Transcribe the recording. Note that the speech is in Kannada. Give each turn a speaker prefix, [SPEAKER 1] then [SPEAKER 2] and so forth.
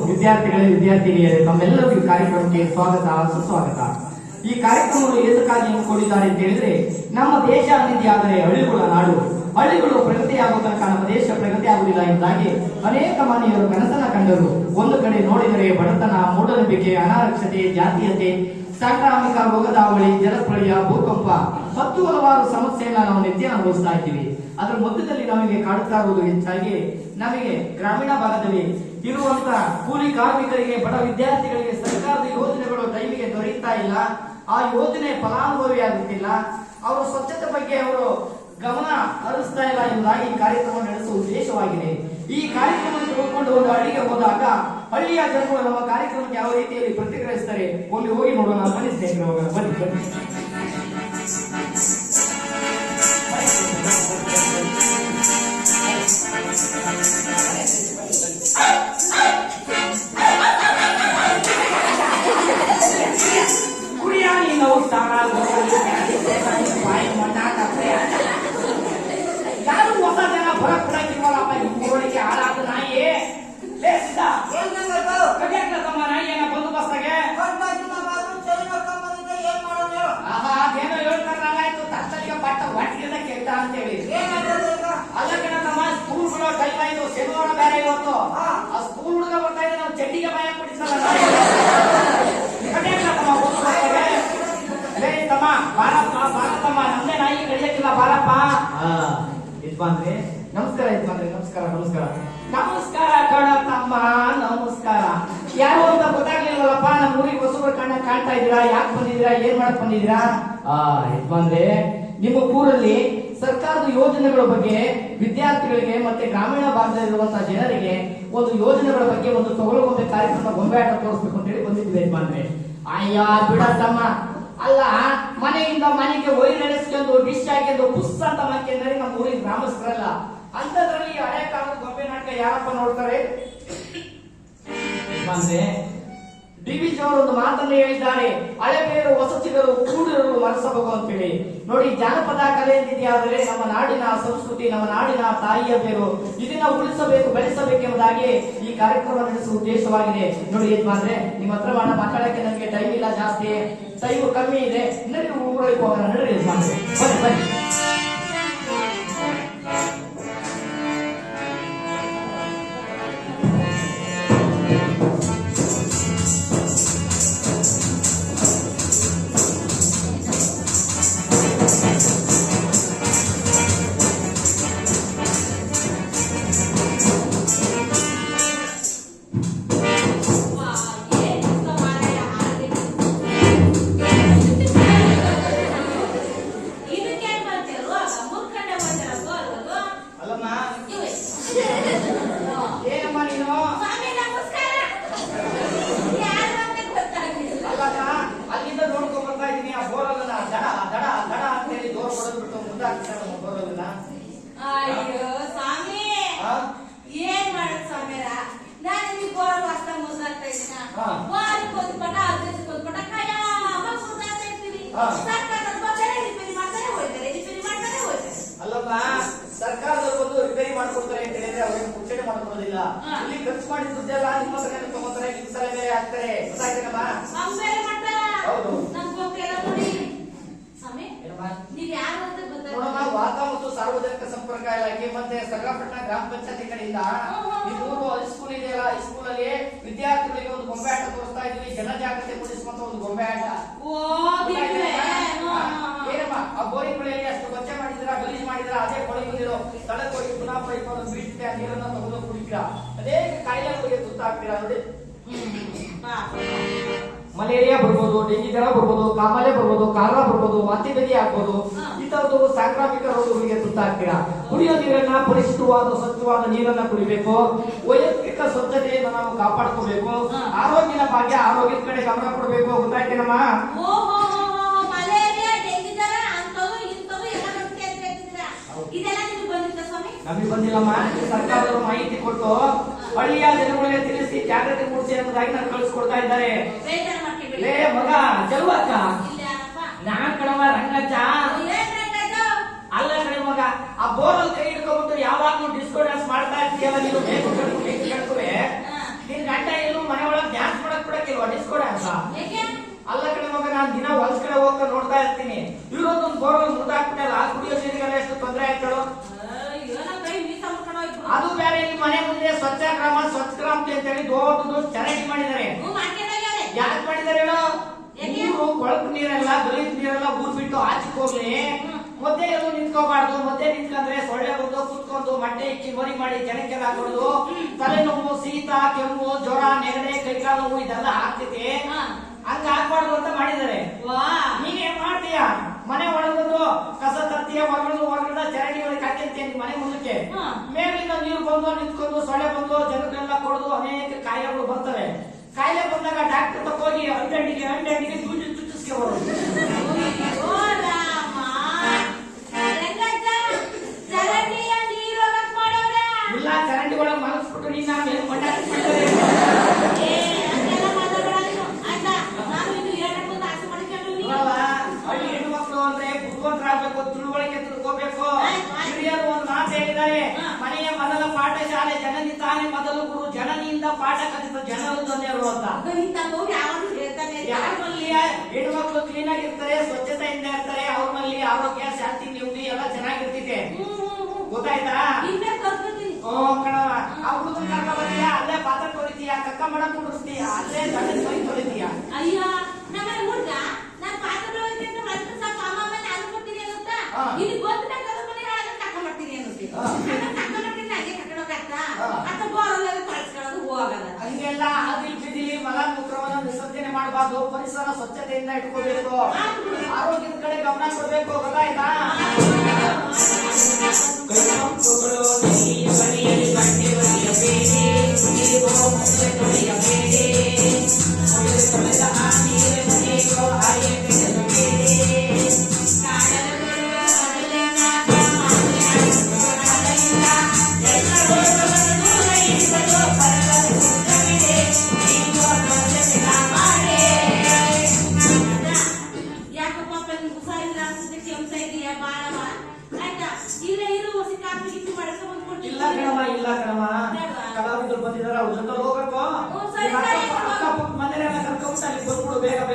[SPEAKER 1] ವಿದ್ಯಾರ್ಥಿನಿಯರೇ ತಮ್ಮೆಲ್ಲರಿಗೂ ಕಾರ್ಯಕ್ರಮಕ್ಕೆ ಸ್ವಾಗತ ಸುಸ್ವಾಗತ. ಈ ಕಾರ್ಯಕ್ರಮವನ್ನು ಎದಕ್ಕಾಗಿ ಹಮ್ಮಿಕೊಂಡಿದ್ದಾರೆ ಅಂತ ಹೇಳಿದ್ರೆ, ನಮ್ಮ ದೇಶ ಅಭಿವೃದ್ಧಿ ಆದರೆ ಹಳ್ಳಿಗಳ ನಾಡು, ಹಳ್ಳಿಗಳು ಪ್ರಗತಿಯಾಗುವ ತನಕ ನಮ್ಮ ದೇಶ ಪ್ರಗತಿ ಆಗುವುದಿಲ್ಲ ಎಂಬುದಾಗಿ ಅನೇಕ ಮಾನೀಯರು ಕನಸನ್ನ ಕಂಡರು. ಒಂದು ಕಡೆ ನೋಡಿದರೆ ಬಡತನ, ಮೂಢನಂಬಿಕೆ, ಅನಾರಕ್ಷತೆ, ಜಾತೀಯತೆ, ಸಾಂಕ್ರಾಮಿಕ ರೋಗದಾವಳಿ, ಜಲಪ್ರಳಯ, ಭೂಕಂಪ ಮತ್ತು ಹಲವಾರು ಸಮಸ್ಯೆಯನ್ನ ನಾವು ನಿತ್ಯ ಅನುಭವಿಸ್ತಾ ಇದ್ದೀವಿ. ಅದರ ಮಧ್ಯದಲ್ಲಿ ನಮಗೆ ಕಾಡುತ್ತಾ ಇರುವುದು ಹೆಚ್ಚಾಗಿ ನಮಗೆ ಗ್ರಾಮೀಣ ಭಾಗದಲ್ಲಿ ಇರುವಂತಹ ಕೂಲಿ ಕಾರ್ಮಿಕರಿಗೆ, ಬಡ ವಿದ್ಯಾರ್ಥಿಗಳಿಗೆ ಸರ್ಕಾರದ ಯೋಜನೆಗಳು ಟೈಮಿಗೆ ದೊರೆಯುತ್ತಾ ಇಲ್ಲ. ಆ ಯೋಜನೆ ಫಲಾನುಭವಿ ಆಗುತ್ತಿಲ್ಲ. ಅವರು ಸ್ವಚ್ಛತೆ ಬಗ್ಗೆ ಅವರು ಗಮನ ಹರಿಸ್ತಾ ಇಲ್ಲ ಎಂಬುದಾಗಿ ಈ ಕಾರ್ಯಕ್ರಮ ನಡೆಸುವ ಉದ್ದೇಶವಾಗಿದೆ. ಈ ಕಾರ್ಯಕ್ರಮವನ್ನು ತೆಗೆದುಕೊಂಡು ಒಂದು ಹಳ್ಳಿಗೆ ಹೋದಾಗ ಹಳ್ಳಿಯ ಜನರು ನಮ್ಮ ಕಾರ್ಯಕ್ರಮಕ್ಕೆ ಯಾವ ರೀತಿಯಲ್ಲಿ ಪ್ರತಿಕ್ರಿಯಿಸ್ತಾರೆ ಹೋಗಿ ನೋಡೋಣ. ಬನ್ನಿ ಸ್ನೇಹಿತರು, ಬನ್ನಿ. ಯಾರು ಹೊಸ ಜನ ಹೊರಗೆ ಬಿಡಕ್ಕಿಲ್ವಲ್ಲಪ್ಪ ಈ ಊರೊಳಗೆ ಹಾಳಾದ ನಾಯಿ ನಾಯಿ ಏನ ಬಂದೋಬಸ್ತಾಗೆ ಅದೇನೋ ಹೇಳ್ತಾರಾಯ್ತು ತಕ್ಷಣಿಗೆ ಪಟ್ಟ ಹೊಟ್ಟಿಗೆ ಕೆಟ್ಟ ಅಂತೇಳಿ. ಅಲ್ಲ ಕಣ ತಮ್ಮ, ಸ್ಕೂಲ್ಗಳು ಟೈಮ್ ಆಯ್ತು, ಶನಿವಾರ ಬೇರೆ ಇವತ್ತು. ಆ ಸ್ಕೂಲ್ ಹುಡುಗ ಬರ್ತಾ ಇದೆ, ನಾವು ಚಡ್ಡಿಗೆ ಭಯ ಪಡಿಸಲ್ಲ ತಮ್ಮ. ಬಾರಪ್ಪ ಬಾರಪ್ಪ, ನಮ್ದೇ ನಾಯಿ ಕಡಿಯಕ್ಕಿಲ್ಲ, ಬಾರಪ್ಪ. ಯಜಮಾನ್ರಿ ನಮಸ್ಕಾರ. ಯಜಮಾನ್ರಿ ನಮಸ್ಕಾರ. ನಮಸ್ಕಾರ ನಮಸ್ಕಾರ ಕಣ ತಮ್ಮ, ನಮಸ್ಕಾರ. ಯಾರು ಅಂತ ಗೊತ್ತಾಗ್ಲಿಲ್ವಲ್ಲಪ್ಪ. ನಮ್ಮ ಊರಿಗೆ ಹೊಸಬ್ರು ಕಾಣ್ತಾ ಇದ್ದೀರಾ? ಯಾಕೆ ಬಂದಿದ್ದೀರಾ? ಏನ್ ಮಾಡಕ್ ಬಂದಿದ್ದೀರಾ? ಯಜಮಾನ್ರೆ, ನಿಮ್ಮ ಊರಲ್ಲಿ ಸರ್ಕಾರದ ಯೋಜನೆಗಳ ಬಗ್ಗೆ ವಿದ್ಯಾರ್ಥಿಗಳಿಗೆ ಮತ್ತೆ ಗ್ರಾಮೀಣ ಭಾಗದಲ್ಲಿರುವಂತಹ ಜನರಿಗೆ ಒಂದು ಯೋಜನೆಗಳ ಬಗ್ಗೆ ಒಂದು ತೊಗೊಳಗೊಂಬೆ ಕಾರ್ಯಕ್ರಮ, ಗೊಂಬೆ ಆಟ ತೋರಿಸ್ಬೇಕು ಅಂತ ಹೇಳಿ ಬಂದಿದ್ದೀವಿ ಯಜಮಾನ್ರೆ. ಅಯ್ಯ ಬಿಡತ್ತಮ್ಮ. ಅಲ್ಲ, ಮನೆಯಿಂದ ಮನೆಗೆ ಒಯ್ದು ನಡೆಸ್ಕೊಂಡು ಡಿಶ್ ಹಾಕಿದ್ದು ಪುಸ್ ಅಂತ ಮಾಕೆಂದರೆ ನಮ್ಮ ಊರಿಗೆ ಗ್ರಾಮಸ್ಥರಲ್ಲ. ಅಂತದ್ರಲ್ಲಿ ಹಳೆ ಕಾಲದ ಗೊಂಬೆ ನಾಟಕ ಯಾರಪ್ಪ ನೋಡ್ತಾರೆ? ಡಿವಿಜಿ ಅವರು ಒಂದು ಮಾತನ್ನು ಹೇಳಿದ್ದಾರೆ, ಹಳೆ ಬೇರು ಹೊಸಚಿಗರು ಕೂಡಿರಲು ಮನಸಬಹುದು ಅಂತೇಳಿ. ನೋಡಿ, ಜಾನಪದ ಕಲೆ ಎಂದಿದೆಯಾದರೆ ನಮ್ಮ ನಾಡಿನ ಸಂಸ್ಕೃತಿ, ನಮ್ಮ ನಾಡಿನ ತಾಯಿಯ ಬೇರು, ಇದನ್ನ ಉಳಿಸಬೇಕು, ಬೆಳೆಸಬೇಕೆಂಬುದಾಗಿ ಈ ಕಾರ್ಯಕ್ರಮ ನಡೆಸುವ ಉದ್ದೇಶವಾಗಿದೆ. ನೋಡಿ ಯಜಮಾನ್ರೆ, ನಿಮ್ಮ ಹತ್ರ ಮಾತಾಡಕ್ಕೆ ನನಗೆ ಟೈಮ್ ಇಲ್ಲ, ಜಾಸ್ತಿ ಟೈಮ್ ಕಮ್ಮಿ ಇದೆ. ನಡಿ ಊರಿಗೆ ಹೋಗೋಣ, ನಡ್ರಿ ಯಜಮಾನ್ರೆ, ಬನ್ನಿ ಬನ್ನಿ.
[SPEAKER 2] ಅಯ್ಯೋ ಸ್ವಾಮಿ, ಏನ್ ಮಾಡೋದು ಸ್ವಾಮಿ? ನಾನು ನಿಮ್ಗೆ ಬೋರ್ ವಾಸ್ತ ಮುದ್ದಾಗ್ತಾ ಇದ್ದೀನ. ವಾರಕ್ಕೆ ಒಂದು ಪಟ, 15 ಒಂದು ಪಟ ಕಾಯಮ್ಮ ಮುದ್ದಾಗ್ತಾ ಇರ್ತೀವಿ. ಸರ್ಕಾರದ ಬಂದರೆ ರಿಪೇರಿ ಮಾಡ್ತಾರೆ ಹೋಗ್ತಾರೆ, ರಿಪೇರಿ ಮಾಡ್ತಾರೆ ಹೋಗ್ತಾರೆ.
[SPEAKER 1] ಅಲ್ಲಮ್ಮ, ಸರ್ಕಾರದವರು ಬಂದು ರಿಪೇರಿ ಮಾಡ್ಕೊಡ್ತಾರೆ ಅಂತ ಹೇಳಿದ್ರೆ ಅವ್ರಿಗೆ ಮುಚ್ಚಣೆ ಮಾಡ್ಕೊಡೋದಿಲ್ಲ. ಇಲ್ಲಿ ಖರ್ಚು ಮಾಡಿದ ದುಡ್ಡೆಲ್ಲ ನಿಮ್ಮ ಸಲ ತಗೋತಾರೆ, ನಿಮ್ಮ ಸಲ ಬೇರೆ ಹಾಕ್ತಾರೆ. ಗೊತ್ತಾಯ್ತೇನಮ್ಮ?
[SPEAKER 2] ಬೇರೆ ಮಾಡ್ತಾರ. ಹೌದು, ನನ್ ಗೊತ್ತಿಲ್ಲ ನೋಡಿ ಸ್ವಾಮಿ. ನೀವ್ ಯಾರು ಅಂತ
[SPEAKER 1] ನೋಡಮ್ಮ, ವಾರ್ತಾ ಮತ್ತು ಸಾರ್ವಜನಿಕ ಸಂಪರ್ಕ ಇಲಾಖೆ ಮತ್ತೆ ಸಕಲಪಟ್ಟಣ ಗ್ರಾಮ ಪಂಚಾಯತಿ ಕಡೆಯಿಂದ ಈ ಮೂರು ಹೈಸ್ಕೂಲ್ ಇದೆಯಲ್ಲ, ಹೈಸ್ಕೂಲ್ ಅಲ್ಲಿ ವಿದ್ಯಾರ್ಥಿಗಳಿಗೆ ಒಂದು ಗೊಂಬೆ ಆಟ ತೋರಿಸ್ತಾ ಇದ್ವಿ, ಜನಜಾಗೃತಿ ಮೂಡಿಸುವಂತ ಒಂದು ಗೊಂಬೆ ಆಟ. ಏನಮ್ಮ, ಆ ಬೋರಿಂಗ್ ಬೆಳೆಯಲ್ಲಿ ಅಷ್ಟು ಸ್ವಚ್ಛ ಮಾಡಿದ್ರ, ಗಲೀಜ್ ಮಾಡಿದ್ರ, ಅದೇ ಕೊಳಿ ಬಂದಿರೋ ಸ್ಥಳಕ್ಕೆ ಹೋಗಿ ಪುನಃ ಪೈಕೊಂಡು ಬೀಳ್ತೀರಾ, ನೀರನ್ನ ತಗೊಂಡು ಕುಡಿತೀರಾ, ಅನೇಕ ಕಾಯಿಲೆಗಳಿಗೆ ತುತ್ತಾಗ್ತೀರಾ. ನೋಡಿ, ಮಲೇರಿಯಾ ಬರ್ಬೋದು, ಡೆಂಗಿ ಜ್ವರ ಬರ್ಬೋದು, ಕಾಮಾಲೆ ಬರ್ಬೋದು, ಕಾಲರಾ ಬರ್ಬೋದು, ವಾಂತಿ ಭೇದಿ ಆಗ್ಬೋದು. ಇಂಥದ್ದು ಸಾಂಕ್ರಾಮಿಕ ರೋಗಗಳಿಗೆ ತುತ್ತಾಗ್ತೀರಾ. ಕುಡಿಯೋ ನೀರನ್ನ ಪರಿಶುದ್ಧವಾದ ಸ್ವಚ್ಛವಾದ ನೀರನ್ನ ಕುಡಿಬೇಕು. ವೈಯಕ್ತಿಕ ಸ್ವಚ್ಛತೆಯನ್ನು ನಾವು ಕಾಪಾಡ್ಕೋಬೇಕು. ಆರೋಗ್ಯದ ಭಾಗ್ಯ, ಆರೋಗ್ಯದ ಕಡೆ ಗಮನ ಕೊಡಬೇಕು. ಗೊತ್ತಾಯ್ತೇನಮ್ಮ?
[SPEAKER 2] ಮಲೇರಿಯಾ, ಡೆಂಗಿ ಜ್ವರ ಅಂತವು ಇಂಥವು ಎಲ್ಲ ಇದೆಲ್ಲ ನಿಮ್ಗೆ ಬಂದಿತ್ತ ಸ್ವಾಮಿ?
[SPEAKER 1] ನಮಗೆ ಬಂದಿಲ್ಲಮ್ಮ. ಸರ್ಕಾರದವರು ಮಾಹಿತಿ ಕೊಟ್ಟು ಹಳ್ಳಿಯ ಜನಗಳಿಗೆ ತಿಳಿಸಿ ಜಾಗೃತಿ ಮೂಡಿಸಿ ಎಂಬುದಾಗಿ ನಾನು ಕಳಿಸ್ಕೊಡ್ತಾ ಇದ್ದಾರೆ. ಮಗ ಜಲ್ವಕ್ಕ, ನಾನ್ ಕಣವ ರಂಗಜ್ಜ. ಅಲ್ಲ ಕಡೆ ಮಗ, ಆ ಬೋರ್ನಲ್ಲಿ ಕೈ ಹಿಡ್ಕೊಂಡ್ಬಿಟ್ಟು ಯಾವಾಗ್ಲೂ ಡಿಸ್ಕೋ ಡ್ಯಾನ್ಸ್ ಮಾಡ್ತಾ ಇರ್ತೀಯಲ್ಲ ನೀನು, ಬೇಕು ಕಡ್ಕುವೆ ನಿನ್ ಗಂಡ ಎಲ್ಲೂ ಮನೆ ಒಳಗ್ ಡ್ಯಾನ್ಸ್ ಮಾಡಕ್ ಬಿಡಕ್ಕಿಲ್ವ ಹೊಡಿಸ್ಕೊಡ ಅಂತ.
[SPEAKER 2] ಯಾಕೆ?
[SPEAKER 1] ಅಲ್ಲ ಕಡೆ ಮಗ, ನಾನ್ ದಿನ ಹೊಲ್ಸ್ ಕಡೆ ಹೋಗ್ತಾ ನೋಡ್ತಾ ಇರ್ತೀನಿ. ಇರೋದೊಂದು ಬೋರ್ವೆಲ್ ಮುರಿದಾಕ್ಬಿಟ್ಟಲ್ಲ, ಕುಡಿಯೋ ನೀರಿಗೆಲ್ಲ ಎಷ್ಟು ತೊಂದರೆ ಆಯ್ತಾಳು.
[SPEAKER 2] ಅಯ್ಯೋ ನನ್ ಕೈ ಮೀಸ ಮುಟ್ಕೊಂಡು ಹೋಯ್ತು.
[SPEAKER 1] ಅದು ಬೇರೆ, ನಿಮ್ಮ ಮನೆ ಮುಂದೆ ಸ್ವಚ್ಛ ಗ್ರಾಮ ಅಂತ ಹೇಳಿ ದೊಡ್ಡದು ಚರಂಡಿ ಮಾಡಿದ್ದಾರೆ. ಯಾಕೆ ಮಾಡಿದ್ದಾರೆ ಹೇಳೋ? ಊರು ಕೊಳಕು ನೀರೆಲ್ಲ ಗಲೀಜ್ ನೀರೆಲ್ಲ ಊರ್ ಬಿಟ್ಟು ಆಚೆಗೆ ಹೋಗ್ಲಿ. ಮಧ್ಯೆ ಎಲ್ಲೂ ನಿಂತ್ಕೋಬಾರ್ದು. ಮಧ್ಯೆ ನಿಂತ್ಕೊಂಡ್ರೆ ಸೊಳ್ಳೆ ಬಂದು ಕುತ್ಕೊಂಡು ಮೊಟ್ಟೆ ಇಕ್ಕಿ ಮರಿ ಮಾಡಿ ಜನಕ್ಕೆಲ್ಲ ಹಾಕೊಡುದು. ತಲೆನೋವು, ಶೀತ, ಕೆಮ್ಮು, ಜ್ವರ, ನೆಗಡೆ, ಕೈಕಾಲು ನೋವು ಇದೆಲ್ಲ ಆಗ್ತೈತಿ. ಹಂಗ ಆಗ್ಬಾರ್ದು ಅಂತ ಮಾಡಿದ್ದಾರೆ. ನೀನೇನ್ ಮಾಡ್ತೀಯ? ಮನೆ ಒಳಗದು ಕಸ ತರ್ತೀಯ, ಹೊರಗಡೆ ಚರಂಡಿ ಒಳಗೆ ಹಾಕಿರ್ತೀಯ ನಿಮ್ ಮನೆ ಮುಂದಕ್ಕೆ. ಮೇಲಿಂದ ನೀರು ಬಂದು ನಿಂತ್ಕೊಂಡು ಸೊಳ್ಳೆ ಬಂದು ಜನಕ್ಕೆಲ್ಲ ಕೊಡುದು, ಅನೇಕ ಕಾಯಿಲೆಗಳು ಬರ್ತವೆ. ಕಾಯಿಲೆ ಬಂದಾಗ ಡಾಕ್ಟರ್ ತಕ್ಕೋಗಿ ಅಂಡಂಡಿಗೆ ಚುಚ್ಚಿಸ್ಕೆ ಬರೋದು. ಇಲ್ಲ, ಚರಂಡಿ ಒಳಗೆ ಮಲಗಿಸ್ಬಿಟ್ಟು ನೀನ್ ನಾನು ಹಳ್ಳಿ ಹೆಣ್ಮಕ್ಳು ಅಂದ್ರೆ ಬುದ್ಧಿವಂತರಾಗಬೇಕು, ತಿಳುವಳಿಕೆ ತಿಳ್ಕೋಬೇಕು. ಹಿರಿಯರು ಒಂದು ಮಾತು ಹೇಳಿದ್ದಾರೆ, ಮನೆಯ ಮೊದಲ ಪಾಠಶಾಲೆ ಜನನಿ ತಾನೇ ಮೊದಲು ಗುರು, ಜನನಿಯಿಂದ ಪಾಠ ಕಲಿತ ಜನರು ಧನ್ಯರು ಅಂತ. ಯಾರಲ್ಲಿ ಹೆಣ್ಮಕ್ಳು ಕ್ಲೀನ್ ಆಗಿರ್ತಾರೆ, ಸ್ವಚ್ಛತೆಯಿಂದ ಇರ್ತಾರೆ, ಅವ್ರಲ್ಲಿ ಆರೋಗ್ಯ, ಶಾಂತಿ, ನೆಮ್ಮದಿ ಎಲ್ಲ ಚೆನ್ನಾಗಿರ್ತೈತೆ. ಗೊತ್ತಾಯ್ತಾ? ಕಣವ, ಆ ಹುಡುಗನ ಕರ್ಕ ಬರ್ತೀಯ, ಅಲ್ಲೇ ಪಾತ್ರ ತೊಳಿತೀಯ, ಕಕ್ಕ ಮಾಡಕ್ ಕುಡಿಸ್ತೀಯ, ಅಲ್ಲೇ ಗಂಡನ ಮೈ ತೊಳಿತೀಯ.
[SPEAKER 2] ಅಯ್ಯ ನಮ್ಮ ಹುಡುಗ ನಾನು ಪಾತ್ರ ತೊಳಿತೀನಿ ಅಂತ ಮತ್ತೆ ಸಾಕು, ಅಮ್ಮ ನಾನು ಕೊಡ್ತೀನಿ ಅನ್ನುತ್ತಾ, ಇದು ಗೊತ್ತು ಕದ ಮನೆ ಒಳಗೆ ಕಕ್ಕ ಮಾಡ್ತೀನಿ ಅನ್ನುತ್ತಿ. ಕಕ್ಕ ಮಾಡ್ತೀನಿ ಹಾಗೆ ಕಟ್ಟಡೋಕಾಗ್ತಾ ಅಂತ ಬೋರಲ್ಲ ಕಳ್ಸ್ಕೊಳ್ಳೋದು ಹೋಗಲ್ಲ.
[SPEAKER 1] ಹಂಗೆಲ್ಲ ಆದಿಲ್ ಬಿದಿಲಿ ಮಲ ಮೂತ್ರವನ್ನ ವಿಸರ್ಜನೆ ಮಾಡಬಾರ್ದು. ಪರಿಸರ ಸ್ವಚ್ಛತೆಯಿಂದ ಇಟ್ಕೋಬೇಕು, ಆರೋಗ್ಯದ ಕಡೆ ಗಮನ ಕೊಡ್ಬೇಕು. ಗೊತ್ತಾಯ್ತಾ? ಇಲ್ಲ ಕಣವ, ಕಲಾವಿದರು ಬಂದಿದಾರ, ಅವ್ರ ಜೊತೆ ಹೋಗ್ಬೇಕು. ಅಕ್ಕಪಕ್ಕ ಮನೆಯಲ್ಲ ಕರ್ಕೊಂಡ್ಬಿಟ್ಟು ಅಲ್ಲಿ ಬಂದ್ಬಿಡು ಬೇಗ ಬೇಗ.